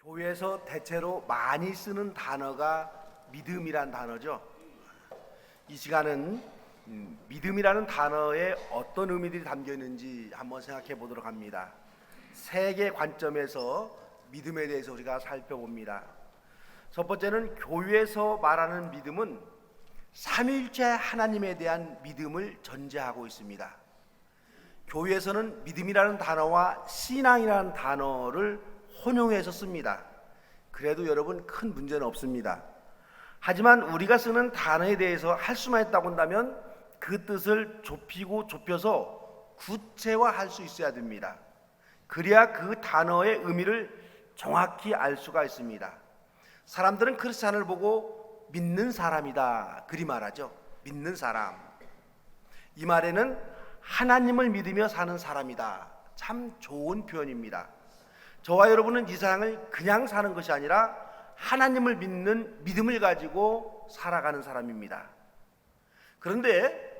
교회에서 대체로 많이 쓰는 단어가 믿음이란 단어죠. 이 시간은 믿음이라는 단어에 어떤 의미들이 담겨 있는지 한번 생각해 보도록 합니다. 세계 관점에서 믿음에 대해서 우리가 살펴봅니다. 첫 번째는 교회에서 말하는 믿음은 삼위일체 하나님에 대한 믿음을 전제하고 있습니다. 교회에서는 믿음이라는 단어와 신앙이라는 단어를 혼용해서 씁니다. 그래도 여러분 큰 문제는 없습니다. 하지만 우리가 쓰는 단어에 대해서 할 수만 있다고 한다면 그 뜻을 좁히고 좁혀서 구체화할 수 있어야 됩니다. 그래야 그 단어의 의미를 정확히 알 수가 있습니다. 사람들은 크리스찬을 보고 믿는 사람이다 그리 말하죠. 믿는 사람. 이 말에는 하나님을 믿으며 사는 사람이다. 참 좋은 표현입니다. 저와 여러분은 이 세상을 그냥 사는 것이 아니라 하나님을 믿는 믿음을 가지고 살아가는 사람입니다. 그런데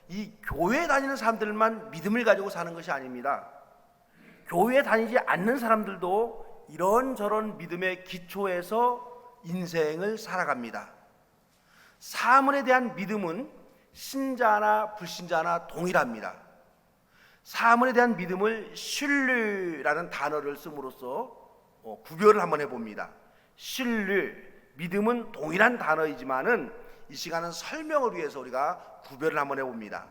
이 교회에 다니는 사람들만 믿음을 가지고 사는 것이 아닙니다. 교회에 다니지 않는 사람들도 이런저런 믿음의 기초에서 인생을 살아갑니다. 사물에 대한 믿음은 신자나 불신자나 동일합니다. 사물에 대한 믿음을 신뢰라는 단어를 씀으로써 구별을 한번 해봅니다. 신뢰, 믿음은 동일한 단어이지만은 이 시간은 설명을 위해서 우리가 구별을 한번 해봅니다.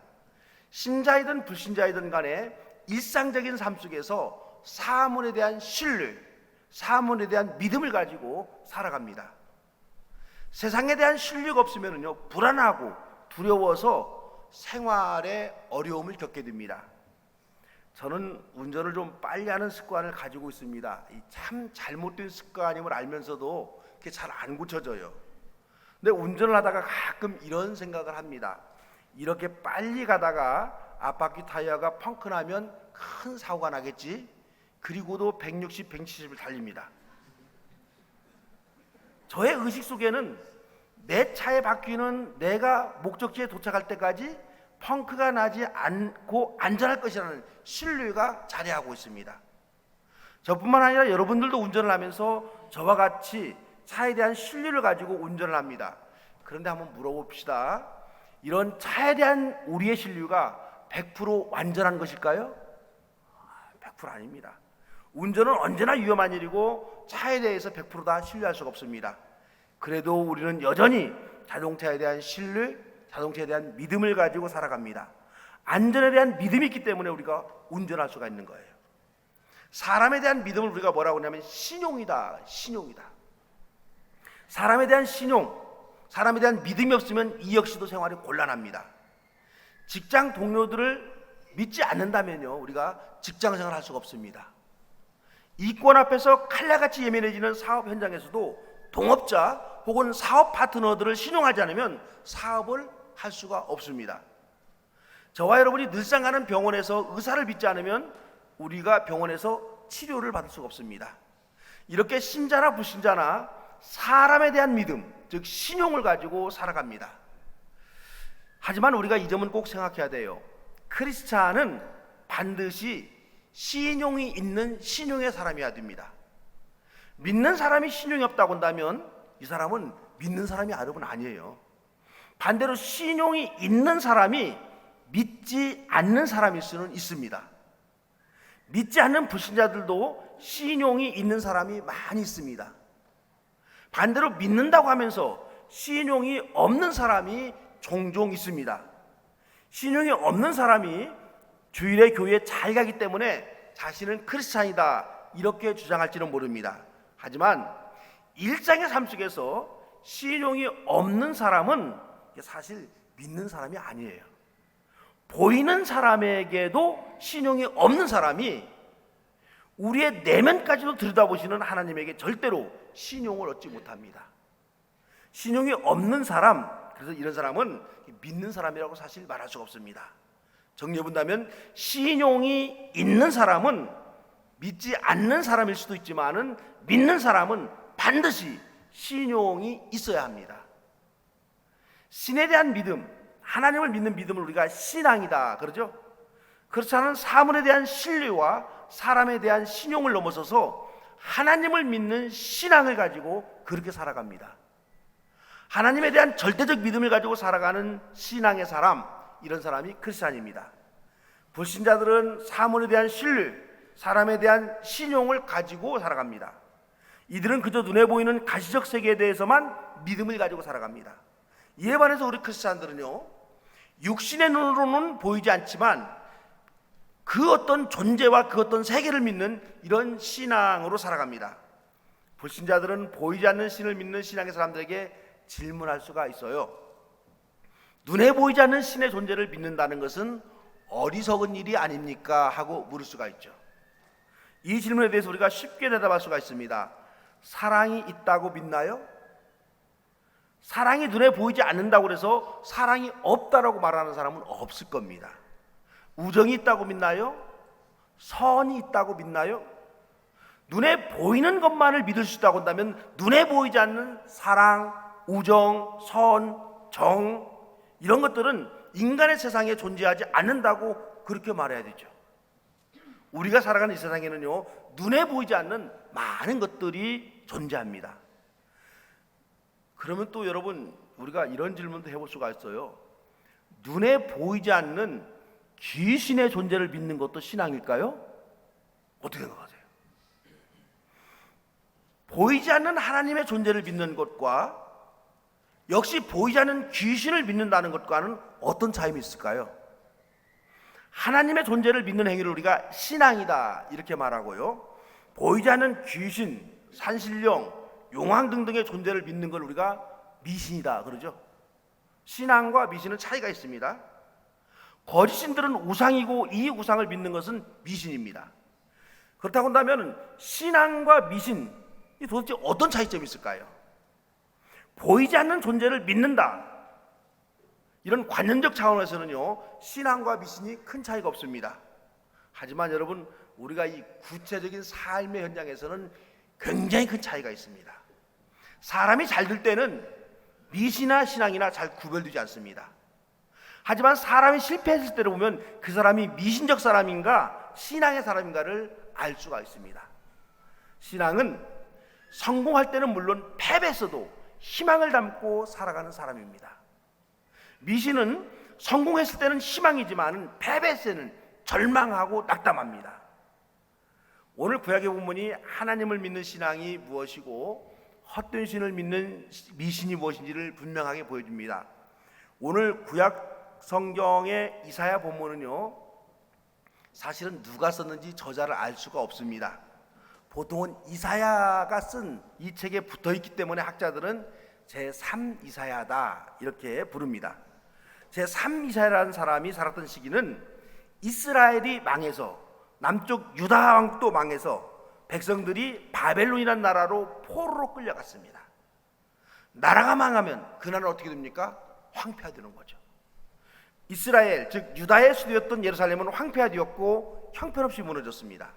신자이든 불신자이든 간에 일상적인 삶 속에서 사물에 대한 신뢰, 사물에 대한 믿음을 가지고 살아갑니다. 세상에 대한 신뢰가 없으면요 불안하고 두려워서 생활에 어려움을 겪게 됩니다. 저는 운전을 좀 빨리 하는 습관을 가지고 있습니다. 참 잘못된 습관임을 알면서도 그게 잘 안 고쳐져요. 근데 운전을 하다가 가끔 이런 생각을 합니다. 이렇게 빨리 가다가 앞바퀴 타이어가 펑크 나면 큰 사고가 나겠지. 그리고도 160, 170을 달립니다. 저의 의식 속에는 내 차의 바퀴는 내가 목적지에 도착할 때까지 펑크가 나지 않고 안전할 것이라는 신뢰가 자리하고 있습니다. 저뿐만 아니라 여러분들도 운전을 하면서 저와 같이 차에 대한 신뢰를 가지고 운전을 합니다. 그런데 한번 물어봅시다. 이런 차에 대한 우리의 신뢰가 100% 완전한 것일까요? 100% 아닙니다. 운전은 언제나 위험한 일이고 차에 대해서 100% 다 신뢰할 수가 없습니다. 그래도 우리는 여전히 자동차에 대한 신뢰, 자동차에 대한 믿음을 가지고 살아갑니다. 안전에 대한 믿음이 있기 때문에 우리가 운전할 수가 있는 거예요. 사람에 대한 믿음을 우리가 뭐라고 하냐면 신용이다. 신용이다. 사람에 대한 신용, 사람에 대한 믿음이 없으면 이 역시도 생활이 곤란합니다. 직장 동료들을 믿지 않는다면요 우리가 직장 생활을 할 수가 없습니다. 이권 앞에서 칼날같이 예민해지는 사업 현장에서도 동업자 혹은 사업 파트너들을 신용하지 않으면 사업을 할 수가 없습니다. 저와 여러분이 늘상 가는 병원에서 의사를 믿지 않으면 우리가 병원에서 치료를 받을 수가 없습니다. 이렇게 신자나 불신자나 사람에 대한 믿음, 즉 신용을 가지고 살아갑니다. 하지만 우리가 이 점은 꼭 생각해야 돼요. 크리스찬은 반드시 신용이 있는 신용의 사람이어야 됩니다. 믿는 사람이 신용이 없다고 한다면 이 사람은 믿는 사람이 여러분 아니에요. 반대로 신용이 있는 사람이 믿지 않는 사람일 수는 있습니다. 믿지 않는 불신자들도 신용이 있는 사람이 많이 있습니다. 반대로 믿는다고 하면서 신용이 없는 사람이 종종 있습니다. 신용이 없는 사람이 주일에 교회에 잘 가기 때문에 자신은 크리스찬이다 이렇게 주장할지는 모릅니다. 하지만 일상의 삶 속에서 신용이 없는 사람은 사실 믿는 사람이 아니에요. 보이는 사람에게도 신용이 없는 사람이 우리의 내면까지도 들여다보시는 하나님에게 절대로 신용을 얻지 못합니다. 신용이 없는 사람, 그래서 이런 사람은 믿는 사람이라고 사실 말할 수가 없습니다. 정리해 본다면 신용이 있는 사람은 믿지 않는 사람일 수도 있지만은 믿는 사람은 반드시 신용이 있어야 합니다. 신에 대한 믿음, 하나님을 믿는 믿음을 우리가 신앙이다 그러죠. 그렇지 않은 사물에 대한 신뢰와 사람에 대한 신용을 넘어서서 하나님을 믿는 신앙을 가지고 그렇게 살아갑니다. 하나님에 대한 절대적 믿음을 가지고 살아가는 신앙의 사람, 이런 사람이 크리스찬입니다. 불신자들은 사물에 대한 신뢰, 사람에 대한 신용을 가지고 살아갑니다. 이들은 그저 눈에 보이는 가시적 세계에 대해서만 믿음을 가지고 살아갑니다. 이에 반해서 우리 크리스찬들은요, 육신의 눈으로는 보이지 않지만 그 어떤 존재와 그 어떤 세계를 믿는 이런 신앙으로 살아갑니다. 불신자들은 보이지 않는 신을 믿는 신앙의 사람들에게 질문할 수가 있어요. 눈에 보이지 않는 신의 존재를 믿는다는 것은 어리석은 일이 아닙니까? 하고 물을 수가 있죠. 이 질문에 대해서 우리가 쉽게 대답할 수가 있습니다. 사랑이 있다고 믿나요? 사랑이 눈에 보이지 않는다고 해서 사랑이 없다라고 말하는 사람은 없을 겁니다. 우정이 있다고 믿나요? 선이 있다고 믿나요? 눈에 보이는 것만을 믿을 수 있다고 한다면 눈에 보이지 않는 사랑, 우정, 선, 정, 이런 것들은 인간의 세상에 존재하지 않는다고 그렇게 말해야 되죠. 우리가 살아가는 이 세상에는요, 눈에 보이지 않는 많은 것들이 존재합니다. 그러면 또 여러분, 우리가 이런 질문도 해볼 수가 있어요. 눈에 보이지 않는 귀신의 존재를 믿는 것도 신앙일까요? 어떻게 생각하세요? 보이지 않는 하나님의 존재를 믿는 것과 역시 보이지 않는 귀신을 믿는다는 것과는 어떤 차이가 있을까요? 하나님의 존재를 믿는 행위를 우리가 신앙이다 이렇게 말하고요, 보이지 않는 귀신, 산신령, 용왕 등등의 존재를 믿는 걸 우리가 미신이다 그러죠. 신앙과 미신은 차이가 있습니다. 거짓신들은 우상이고 이 우상을 믿는 것은 미신입니다. 그렇다고 한다면 신앙과 미신이 도대체 어떤 차이점이 있을까요? 보이지 않는 존재를 믿는다, 이런 관념적 차원에서는요, 신앙과 미신이 큰 차이가 없습니다. 하지만 여러분, 우리가 이 구체적인 삶의 현장에서는 굉장히 큰 차이가 있습니다. 사람이 잘 될 때는 미신이나 신앙이나 잘 구별되지 않습니다. 하지만 사람이 실패했을 때를 보면 그 사람이 미신적 사람인가 신앙의 사람인가를 알 수가 있습니다. 신앙은 성공할 때는 물론 패배했어도 희망을 담고 살아가는 사람입니다. 미신은 성공했을 때는 희망이지만 패배했을 때는 절망하고 낙담합니다. 오늘 구약의 본문이 하나님을 믿는 신앙이 무엇이고 헛된 신을 믿는 미신이 무엇인지를 분명하게 보여줍니다. 오늘 구약 성경의 이사야 본문은요, 사실은 누가 썼는지 저자를 알 수가 없습니다. 보통은 이사야가 쓴 이 책에 붙어있기 때문에 학자들은 제3 이사야다 이렇게 부릅니다. 제3 이사야라는 사람이 살았던 시기는 이스라엘이 망해서 남쪽 유다 왕국도 망해서 백성들이 바벨론이라는 나라로 포로로 끌려갔습니다. 나라가 망하면 그 나라는 어떻게 됩니까? 황폐화되는 거죠. 이스라엘, 즉 유다의 수도였던 예루살렘은 황폐화되었고 형편없이 무너졌습니다.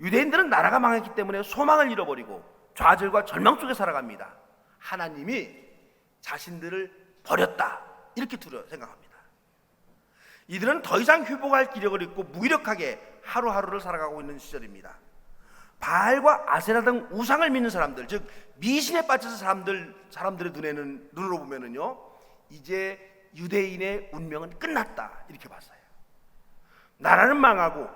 유대인들은 나라가 망했기 때문에 소망을 잃어버리고 좌절과 절망 속에 살아갑니다. 하나님이 자신들을 버렸다 이렇게 생각합니다. 이들은 더 이상 회복할 기력을 잃고 무기력하게 하루하루를 살아가고 있는 시절입니다. 바알과 아세라 등 우상을 믿는 사람들, 즉 미신에 빠져서 사람들의 눈으로 보면은요, 이제 유대인의 운명은 끝났다 이렇게 봤어요. 나라는 망하고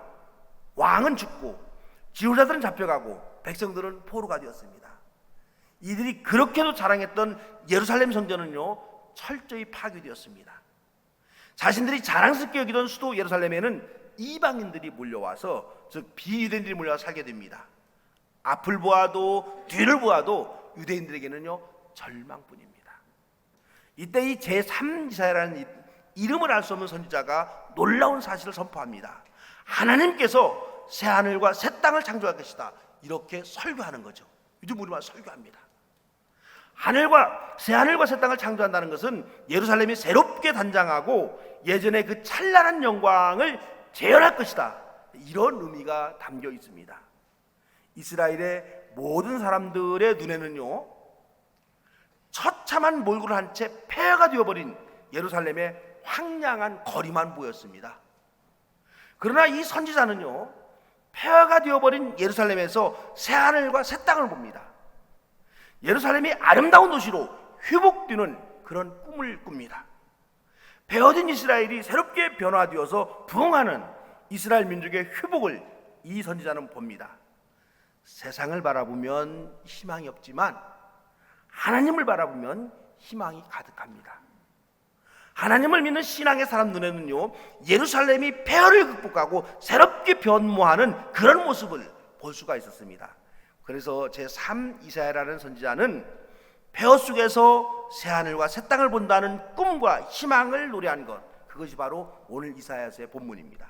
왕은 죽고 지도자들은 잡혀가고 백성들은 포로가 되었습니다. 이들이 그렇게도 자랑했던 예루살렘 성전은요, 철저히 파괴되었습니다. 자신들이 자랑스럽게 여기던 수도 예루살렘에는 이방인들이 몰려와서, 즉 비유대인들이 몰려와서 살게 됩니다. 앞을 보아도 뒤를 보아도 유대인들에게는요, 절망뿐입니다. 이때 이 제3이사야라는 이름을 알 수 없는 선지자가 놀라운 사실을 선포합니다. 하나님께서 새하늘과 새 땅을 창조할 것이다 이렇게 설교하는 거죠. 요즘 우리말 설교합니다. 새하늘과 새 땅을 창조한다는 것은 예루살렘이 새롭게 단장하고 예전의 그 찬란한 영광을 재현할 것이다, 이런 의미가 담겨 있습니다. 이스라엘의 모든 사람들의 눈에는요, 처참한 몰골을 한 채 폐허가 되어버린 예루살렘의 황량한 거리만 보였습니다. 그러나 이 선지자는요, 폐허가 되어버린 예루살렘에서 새하늘과 새 땅을 봅니다. 예루살렘이 아름다운 도시로 회복되는 그런 꿈을 꿉니다. 베어진 이스라엘이 새롭게 변화되어서 부흥하는 이스라엘 민족의 회복을 이 선지자는 봅니다. 세상을 바라보면 희망이 없지만 하나님을 바라보면 희망이 가득합니다. 하나님을 믿는 신앙의 사람 눈에는요, 예루살렘이 폐허를 극복하고 새롭게 변모하는 그런 모습을 볼 수가 있었습니다. 그래서 제3 이사야라는 선지자는 폐허 속에서 새하늘과 새 땅을 본다는 꿈과 희망을 노래한 것, 그것이 바로 오늘 이사야서의 본문입니다.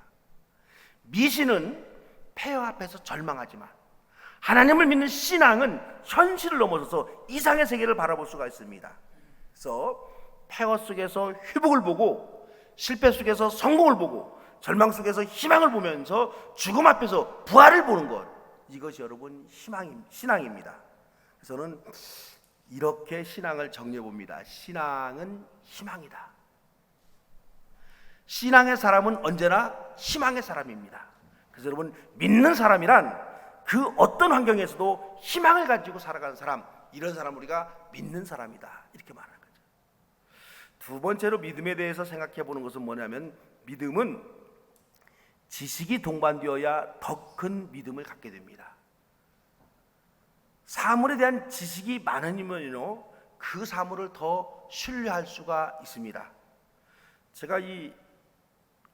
미신은 폐허 앞에서 절망하지만 하나님을 믿는 신앙은 현실을 넘어서서 이상의 세계를 바라볼 수가 있습니다. 그래서 폐허 속에서 회복을 보고, 실패 속에서 성공을 보고, 절망 속에서 희망을 보면서 죽음 앞에서 부활을 보는 것, 이것이 여러분 신앙입니다. 저는 이렇게 신앙을 정리해 봅니다. 신앙은 희망이다. 신앙의 사람은 언제나 희망의 사람입니다. 그래서 여러분, 믿는 사람이란 그 어떤 환경에서도 희망을 가지고 살아가는 사람, 이런 사람 우리가 믿는 사람이다, 이렇게 말하는 거죠. 두 번째로 믿음에 대해서 생각해 보는 것은 뭐냐면, 믿음은 지식이 동반되어야 더 큰 믿음을 갖게 됩니다. 사물에 대한 지식이 많으면요, 그 사물을 더 신뢰할 수가 있습니다. 제가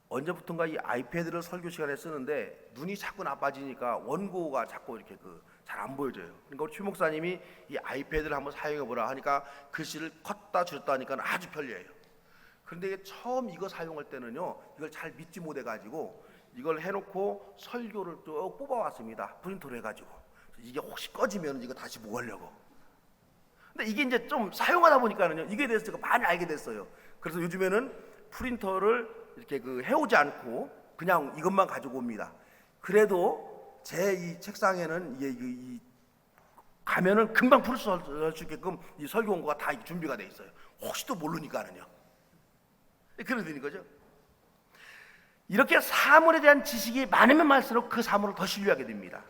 언제부턴가 이 아이패드를 설교 시간에 쓰는데 눈이 자꾸 나빠지니까 원고가 자꾸 이렇게 잘 안 보여져요. 그러니까 우리 최 목사님이 이 아이패드를 한번 사용해 보라 하니까 글씨를 컸다 줄였다 하니까 아주 편리해요. 그런데 처음 이거 사용할 때는요, 이걸 잘 믿지 못해 가지고 이걸 해놓고 설교를 또 뽑아왔습니다. 프린터로 해가지고. 이게 혹시 꺼지면 이거 다시 뭐 하려고. 근데 이게 이제 좀 사용하다 보니까는요, 이게 대해서 제가 많이 알게 됐어요. 그래서 요즘에는 프린터를 이렇게 해오지 않고 그냥 이것만 가지고 옵니다. 그래도 제 이 책상에는 이 가면은 금방 풀 수 있게끔 이 설교 원고가 다 준비가 돼 있어요. 혹시 또 모르니까는요. 그래 되는 거죠. 이렇게 사물에 대한 지식이 많으면 많을수록 그 사물을 더 신뢰하게 됩니다.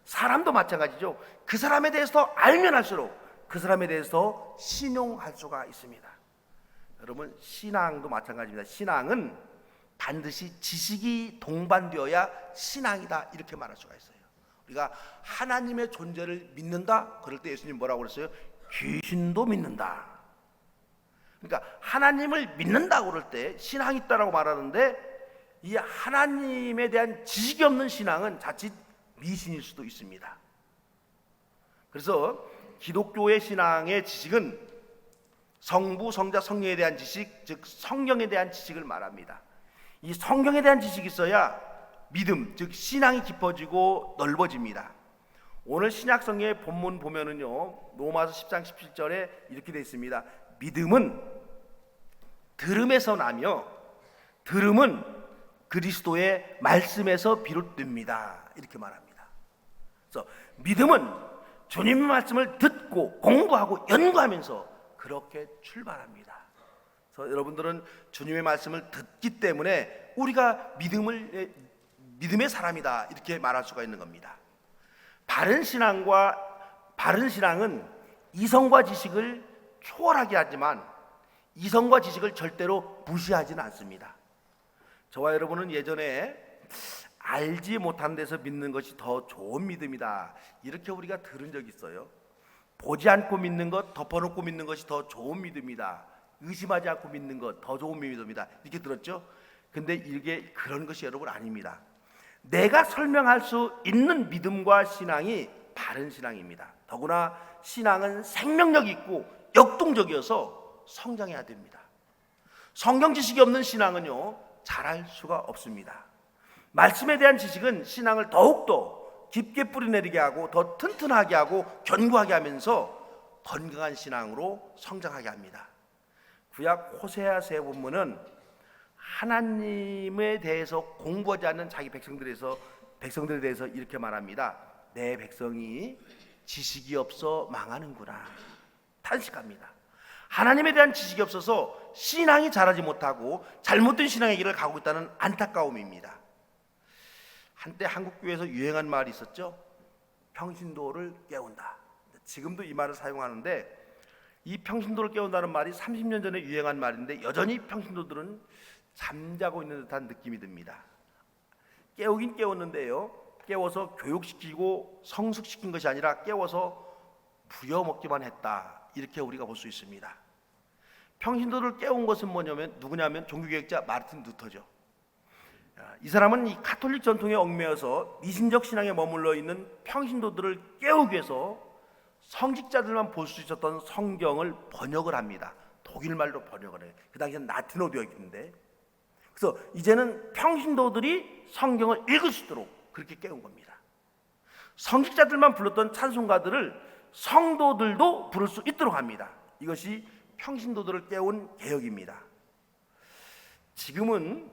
사람도 마찬가지죠. 그 사람에 대해서 더 알면 할수록 그 사람에 대해서 신용할 수가 있습니다. 여러분, 신앙도 마찬가지입니다. 신앙은 반드시 지식이 동반되어야 신앙이다, 이렇게 말할 수가 있어요. 우리가 하나님의 존재를 믿는다, 그럴 때 예수님 뭐라고 그랬어요? 귀신도 믿는다. 그러니까 하나님을 믿는다고 그럴 때 신앙이 있다라고 말하는데, 이 하나님에 대한 지식이 없는 신앙은 자칫 미신일 수도 있습니다. 그래서 기독교의 신앙의 지식은 성부, 성자, 성령에 대한 지식, 즉 성경에 대한 지식을 말합니다. 이 성경에 대한 지식이 있어야 믿음, 즉 신앙이 깊어지고 넓어집니다. 오늘 신약성경의 본문 보면은요, 로마서 10장 17절에 이렇게 되어 있습니다. 믿음은 들음에서 나며 들음은 그리스도의 말씀에서 비롯됩니다, 이렇게 말합니다. 그래서 믿음은 주님의 말씀을 듣고 공부하고 연구하면서 그렇게 출발합니다. 그래서 여러분들은 주님의 말씀을 듣기 때문에 우리가 믿음의 사람이다, 이렇게 말할 수가 있는 겁니다. 바른 신앙은 이성과 지식을 초월하게 하지만 이성과 지식을 절대로 무시하지는 않습니다. 저와 여러분은 예전에 알지 못한 데서 믿는 것이 더 좋은 믿음이다, 이렇게 우리가 들은 적이 있어요. 보지 않고 믿는 것, 덮어놓고 믿는 것이 더 좋은 믿음이다, 의심하지 않고 믿는 것 더 좋은 믿음이다, 이렇게 들었죠. 근데 이게 그런 것이 여러분 아닙니다. 내가 설명할 수 있는 믿음과 신앙이 바른 신앙입니다. 더구나 신앙은 생명력이 있고 역동적이어서 성장해야 됩니다. 성경 지식이 없는 신앙은요, 자랄 수가 없습니다. 말씀에 대한 지식은 신앙을 더욱더 깊게 뿌리내리게 하고 더 튼튼하게 하고 견고하게 하면서 건강한 신앙으로 성장하게 합니다. 구약 호세아서의 본문은 하나님에 대해서 공부하지 않는 자기 백성들에 대해서 이렇게 말합니다. 내 백성이 지식이 없어 망하는구나, 탄식합니다. 하나님에 대한 지식이 없어서 신앙이 자라지 못하고 잘못된 신앙의 길을 가고 있다는 안타까움입니다. 한때 한국 교회에서 유행한 말이 있었죠. 평신도를 깨운다. 지금도 이 말을 사용하는데, 이 평신도를 깨운다는 말이 30년 전에 유행한 말인데 여전히 평신도들은 잠자고 있는 듯한 느낌이 듭니다. 깨우긴 깨웠는데요, 깨워서 교육시키고 성숙시킨 것이 아니라 깨워서 부려먹기만 했다, 이렇게 우리가 볼 수 있습니다. 평신도를 깨운 것은 누구냐면 종교개혁자 마르틴 루터죠. 이 사람은 이 가톨릭 전통에 얽매여서 미신적 신앙에 머물러 있는 평신도들을 깨우기 위해서 성직자들만 볼 수 있었던 성경을 번역을 합니다. 독일말로 번역을 해요. 그 당시엔 라틴어로 되어 있는데, 그래서 이제는 평신도들이 성경을 읽을 수 있도록 그렇게 깨운 겁니다. 성직자들만 불렀던 찬송가들을 성도들도 부를 수 있도록 합니다. 이것이 평신도들을 깨운 개혁입니다. 지금은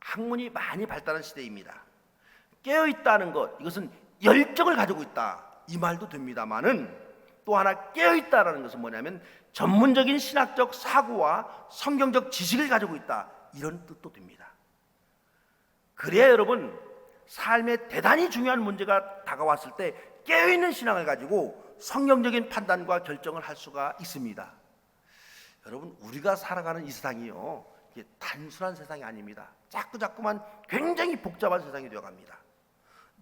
학문이 많이 발달한 시대입니다. 깨어있다는 것, 이것은 열정을 가지고 있다, 이 말도 됩니다만은 또 하나 깨어있다라는 것은 뭐냐면 전문적인 신학적 사고와 성경적 지식을 가지고 있다, 이런 뜻도 됩니다. 그래야 여러분, 삶에 대단히 중요한 문제가 다가왔을 때 깨어있는 신앙을 가지고 성경적인 판단과 결정을 할 수가 있습니다. 여러분, 우리가 살아가는 이 세상이요, 이게 단순한 세상이 아닙니다. 자꾸만 굉장히 복잡한 세상이 되어갑니다.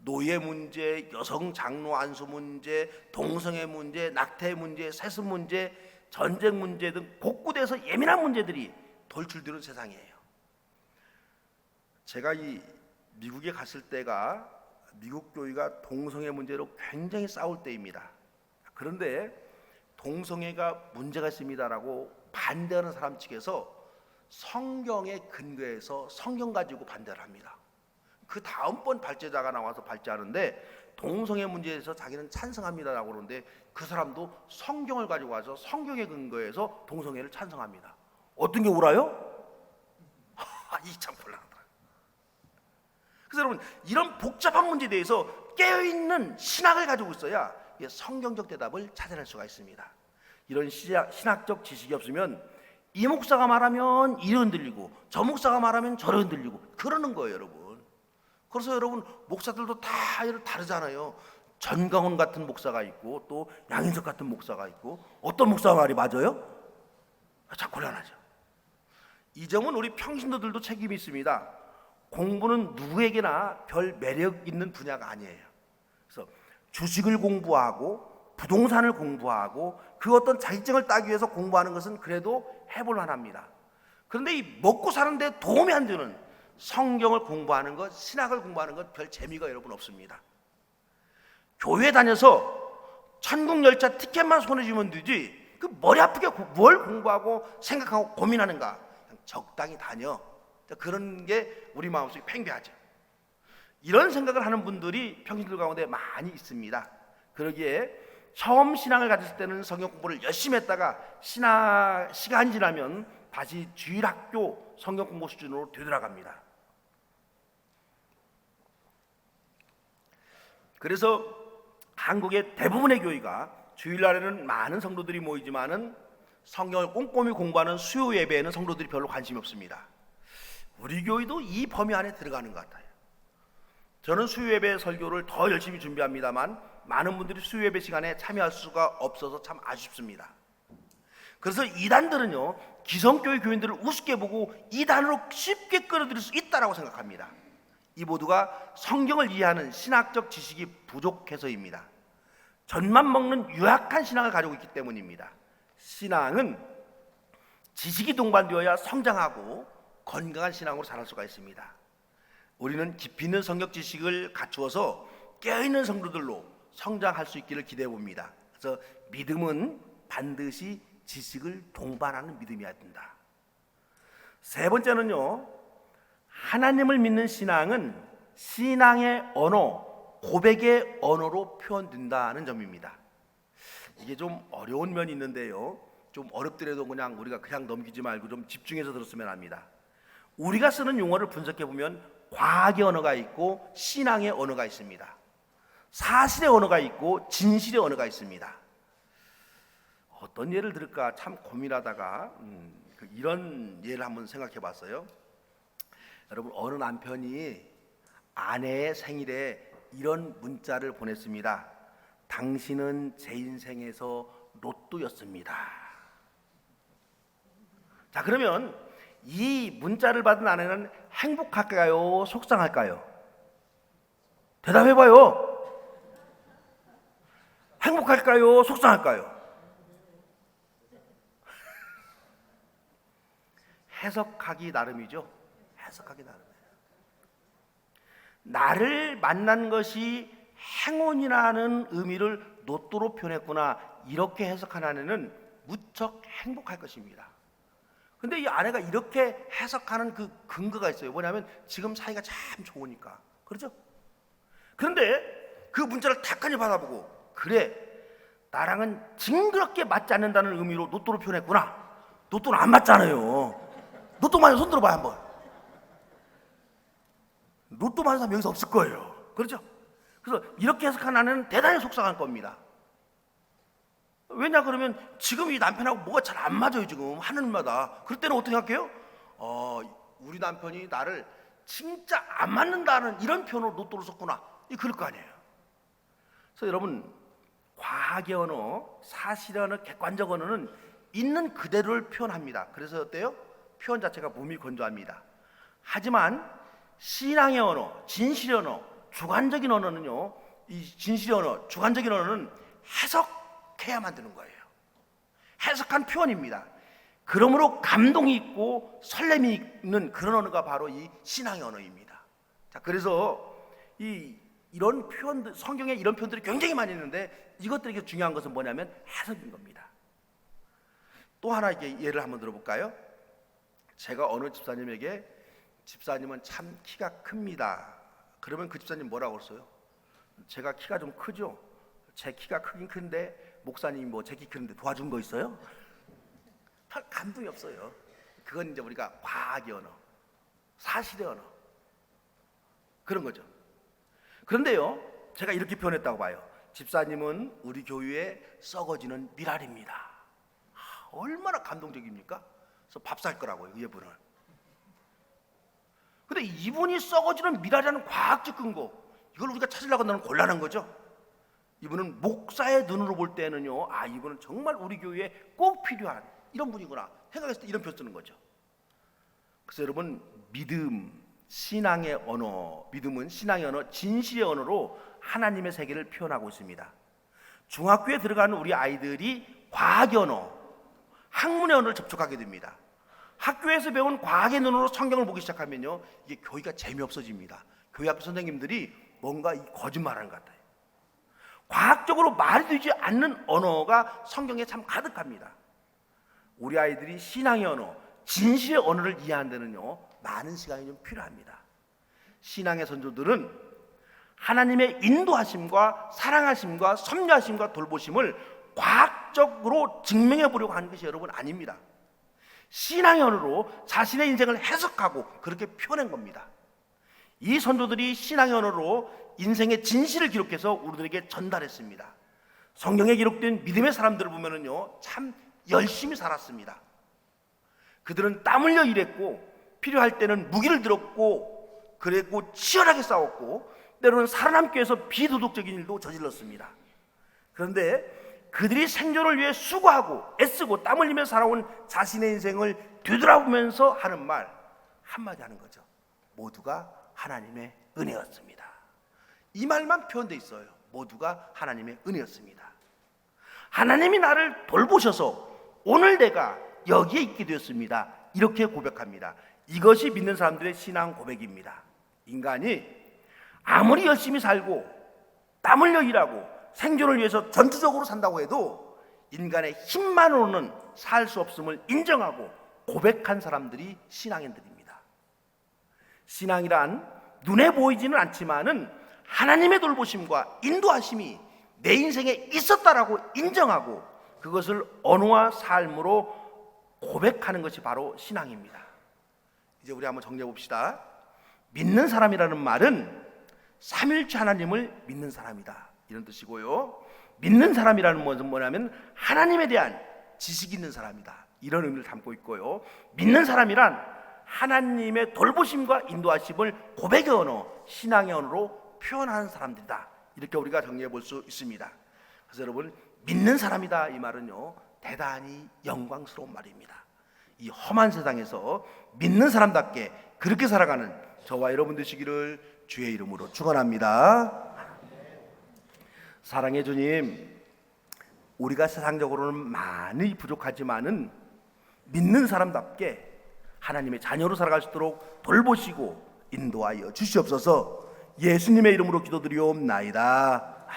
노예 문제, 여성 장로 안수 문제, 동성애 문제, 낙태 문제, 세습 문제, 전쟁 문제 등 곳곳에서 예민한 문제들이 돌출되는 세상이에요. 제가 이 미국에 갔을 때가 미국 교회가 동성애 문제로 굉장히 싸울 때입니다. 그런데 동성애가 문제가 있습니다라고 반대하는 사람 측에서 성경에 근거해서 성경 가지고 반대를 합니다. 그 다음번 발제자가 나와서 발제하는데 동성애 문제에 대해서 자기는 찬성합니다라고 그러는데 그 사람도 성경을 가지고 와서 성경에 근거해서 동성애를 찬성합니다. 어떤 게 옳아요? 이 참 곤란하다. 그래서 여러분, 이런 복잡한 문제에 대해서 깨어있는 신학을 가지고 있어야 성경적 대답을 찾아낼 수가 있습니다. 이런 신학적 지식이 없으면 이 목사가 말하면 이리 흔들리고 저 목사가 말하면 저리 흔들리고 그러는 거예요, 여러분. 그래서 여러분, 목사들도 다 다르잖아요. 전강훈 같은 목사가 있고 또 양인석 같은 목사가 있고, 어떤 목사 말이 맞아요? 참 곤란하죠. 이 점은 우리 평신도들도 책임이 있습니다. 공부는 누구에게나 별 매력 있는 분야가 아니에요. 그래서 주식을 공부하고 부동산을 공부하고 그 어떤 자격증을 따기 위해서 공부하는 것은 그래도 해볼 만합니다. 그런데 이 먹고 사는데 도움이 안 되는 성경을 공부하는 것, 신학을 공부하는 것 별 재미가 여러분 없습니다. 교회 다녀서 천국 열차 티켓만 손에 쥐면 되지 그 머리 아프게 뭘 공부하고 생각하고 고민하는가, 그냥 적당히 다녀, 그런 게 우리 마음속에 팽배하죠. 이런 생각을 하는 분들이 평신들 가운데 많이 있습니다. 그러기에 처음 신앙을 가졌을 때는 성경 공부를 열심히 했다가 시간이 지나면 다시 주일학교 성경 공부 수준으로 되돌아갑니다. 그래서 한국의 대부분의 교회가 주일날에는 많은 성도들이 모이지만은 성경을 꼼꼼히 공부하는 수요 예배에는 성도들이 별로 관심이 없습니다. 우리 교회도 이 범위 안에 들어가는 것 같아요. 저는 수요 예배 설교를 더 열심히 준비합니다만 많은 분들이 수요 예배 시간에 참여할 수가 없어서 참 아쉽습니다. 그래서 이단들은요, 기성교회 교인들을 우습게 보고 이단으로 쉽게 끌어들일 수 있다라고 생각합니다. 이 모두가 성경을 이해하는 신학적 지식이 부족해서입니다. 젖만 먹는 유약한 신앙을 가지고 있기 때문입니다. 신앙은 지식이 동반되어야 성장하고 건강한 신앙으로 자랄 수가 있습니다. 우리는 깊이 있는 성경 지식을 갖추어서 깨어있는 성도들로 성장할 수 있기를 기대해 봅니다. 그래서 믿음은 반드시 지식을 동반하는 믿음이어야 된다. 세 번째는요, 하나님을 믿는 신앙은 신앙의 언어, 고백의 언어로 표현된다는 점입니다. 이게 좀 어려운 면이 있는데요, 좀 어렵더라도 우리가 그냥 넘기지 말고 좀 집중해서 들었으면 합니다. 우리가 쓰는 용어를 분석해 보면 과학의 언어가 있고 신앙의 언어가 있습니다. 사실의 언어가 있고 진실의 언어가 있습니다. 어떤 예를 들을까 참 고민하다가 이런 예를 한번 생각해 봤어요. 여러분, 어느 남편이 아내의 생일에 이런 문자를 보냈습니다. 당신은 제 인생에서 로또였습니다. 자, 그러면 이 문자를 받은 아내는 행복할까요? 속상할까요? 대답해봐요. 행복할까요? 속상할까요? 해석하기 나름이죠. 해석하기 나름. 나를 만난 것이 행운이라는 의미를 로또로 표현했구나, 이렇게 해석한 아내는 무척 행복할 것입니다. 근데 이 아내가 이렇게 해석하는 그 근거가 있어요. 뭐냐면 지금 사이가 참 좋으니까. 그렇죠? 그런데 그 문자를 탁하니 받아보고, 그래, 나랑은 징그럽게 맞지 않는다는 의미로 로또로 표현했구나. 로또는 안 맞잖아요. 로또 맞은 손 들어봐요 한번. 로또 맞은 사람 여기서 없을 거예요. 그렇죠? 그래서 이렇게 해석한 아내는 대단히 속상할 겁니다. 왜냐 그러면 지금 이 남편하고 뭐가 잘 안 맞아요. 지금 하는 일마다. 그럴 때는 어떻게 할게요? 우리 남편이 나를 진짜 안 맞는다는 이런 표현으로 로또를 썼구나, 그럴 거 아니에요. 그래서 여러분, 과학의 언어, 사실의 언어, 객관적 언어는 있는 그대로를 표현합니다. 그래서 어때요? 표현 자체가 몸이 건조합니다. 하지만 신앙의 언어, 진실의 언어, 주관적인 언어는요, 이 진실의 언어, 주관적인 언어는 해석해야만 되는 거예요. 해석한 표현입니다. 그러므로 감동이 있고 설렘이 있는 그런 언어가 바로 이 신앙의 언어입니다. 자, 그래서 이런 표현들, 성경에 이런 표현들이 굉장히 많이 있는데 이것들에게 중요한 것은 뭐냐면 해석인 겁니다. 또 하나 예를 한번 들어볼까요? 제가 어느 집사님에게, 집사님은 참 키가 큽니다. 그러면 그 집사님 뭐라고 했어요? 제가 키가 좀 크죠? 제 키가 크긴 큰데 목사님이 뭐 제 키 크는데 도와준 거 있어요? 별 감동이 없어요. 그건 이제 우리가 과학의 언어, 사실의 언어, 그런 거죠. 그런데요, 제가 이렇게 표현했다고 봐요. 집사님은 우리 교회에 썩어지는 미랄입니다. 얼마나 감동적입니까? 그래서 밥 살 거라고요, 이분은. 근데 이분이 썩어지는 미랄이라는 과학적 근거, 이걸 우리가 찾으려고 하면 곤란한 거죠. 이분은 목사의 눈으로 볼 때는요, 이분은 정말 우리 교회에 꼭 필요한 이런 분이구나 생각했을 때 이런 표현 쓰는 거죠. 그래서 여러분, 믿음, 신앙의 언어, 믿음은 신앙의 언어, 진실의 언어로 하나님의 세계를 표현하고 있습니다. 중학교에 들어가는 우리 아이들이 과학의 언어, 학문의 언어를 접촉하게 됩니다. 학교에서 배운 과학의 눈으로 성경을 보기 시작하면요, 이게 교회가 재미없어집니다. 교회 학교 선생님들이 뭔가 거짓말하는 것 같아요. 과학적으로 말이 되지 않는 언어가 성경에 참 가득합니다. 우리 아이들이 신앙의 언어, 진실의 언어를 이해하는 데는요, 많은 시간이 좀 필요합니다. 신앙의 선조들은 하나님의 인도하심과 사랑하심과 섭리하심과 돌보심을 과학적으로 증명해 보려고 하는 것이 여러분 아닙니다. 신앙의 언어로 자신의 인생을 해석하고 그렇게 표현한 겁니다. 이 선조들이 신앙의 언어로 인생의 진실을 기록해서 우리들에게 전달했습니다. 성경에 기록된 믿음의 사람들을 보면은요, 참 열심히 살았습니다. 그들은 땀 흘려 일했고, 필요할 때는 무기를 들었고, 그랬고 치열하게 싸웠고, 때로는 살아남기 위해서 비도덕적인 일도 저질렀습니다. 그런데 그들이 생존을 위해 수고하고 애쓰고 땀 흘리며 살아온 자신의 인생을 되돌아보면서 하는 말 한마디 하는 거죠. 모두가 하나님의 은혜였습니다. 이 말만 표현되어 있어요. 모두가 하나님의 은혜였습니다. 하나님이 나를 돌보셔서 오늘 내가 여기에 있게 되었습니다. 이렇게 고백합니다. 이것이 믿는 사람들의 신앙 고백입니다. 인간이 아무리 열심히 살고 땀 흘려 일하고 생존을 위해서 전투적으로 산다고 해도 인간의 힘만으로는 살 수 없음을 인정하고 고백한 사람들이 신앙인들입니다. 신앙이란 눈에 보이지는 않지만은 하나님의 돌보심과 인도하심이 내 인생에 있었다라고 인정하고 그것을 언어와 삶으로 고백하는 것이 바로 신앙입니다. 이제 우리 한번 정리해 봅시다. 믿는 사람이라는 말은 삼일체 하나님을 믿는 사람이다, 이런 뜻이고요. 믿는 사람이라는 것은 뭐냐면 하나님에 대한 지식이 있는 사람이다, 이런 의미를 담고 있고요. 믿는 사람이란 하나님의 돌보심과 인도하심을 고백의 언어, 신앙의 언어로 표현하는 사람들이다. 이렇게 우리가 정리해 볼 수 있습니다. 그래서 여러분, 믿는 사람이다 이 말은요, 대단히 영광스러운 말입니다. 이 험한 세상에서 믿는 사람답게 그렇게 살아가는 저와 여러분 되시기를 주의 이름으로 축원합니다. 사랑의 주님, 우리가 세상적으로는 많이 부족하지만은 믿는 사람답게 하나님의 자녀로 살아갈 수 있도록 돌보시고 인도하여 주시옵소서. 예수님의 이름으로 기도드리옵나이다.